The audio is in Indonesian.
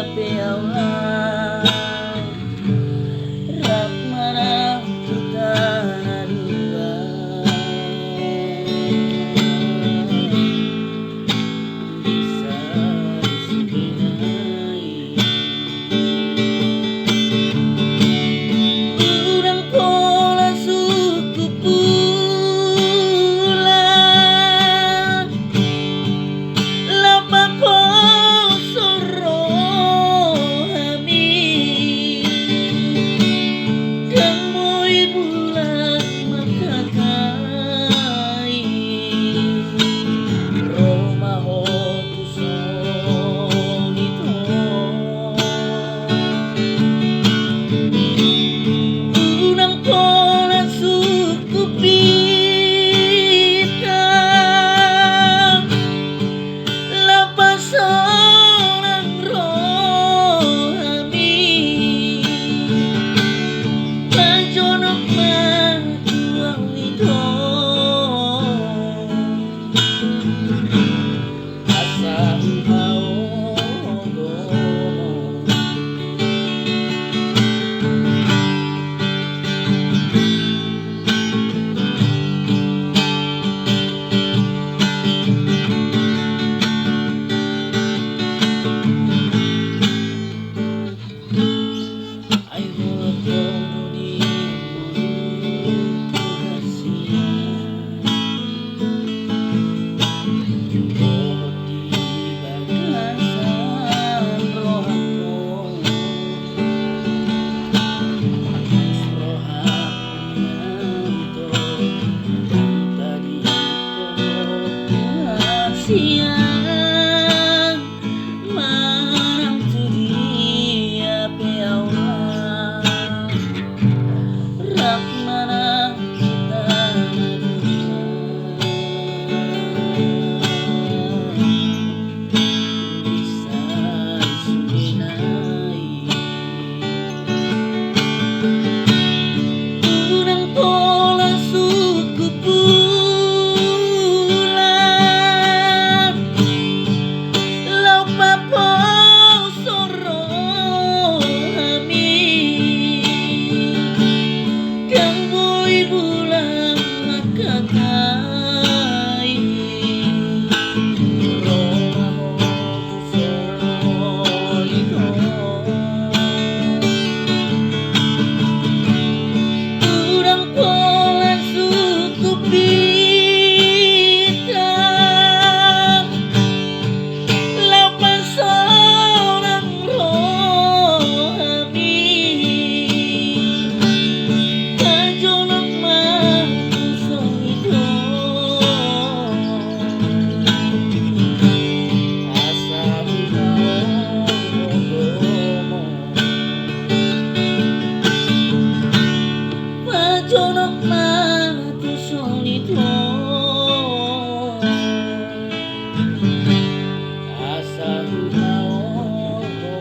pe Allah rak mana kita nadua bisa disinai urang pola suku pula lapa posoro hami kamoy bulan makakai Roma hotuson ito unang pola suku pita lapas orang rohami pajonok matuang ito asa haogo ay hurot di mulut rahasia jumbo di bagasan rohako rohak menanto dan tadi pohon siang marang tu dia pe Allah rak mana kita nadua bisa disinai urang pola suku pula lapa posoro hami kamoy bulan makakai Roma hotuson ito urang pola suku pita lapas orang rohami pajonok matuson ito asa haogo pajonok matuson ito asa haogo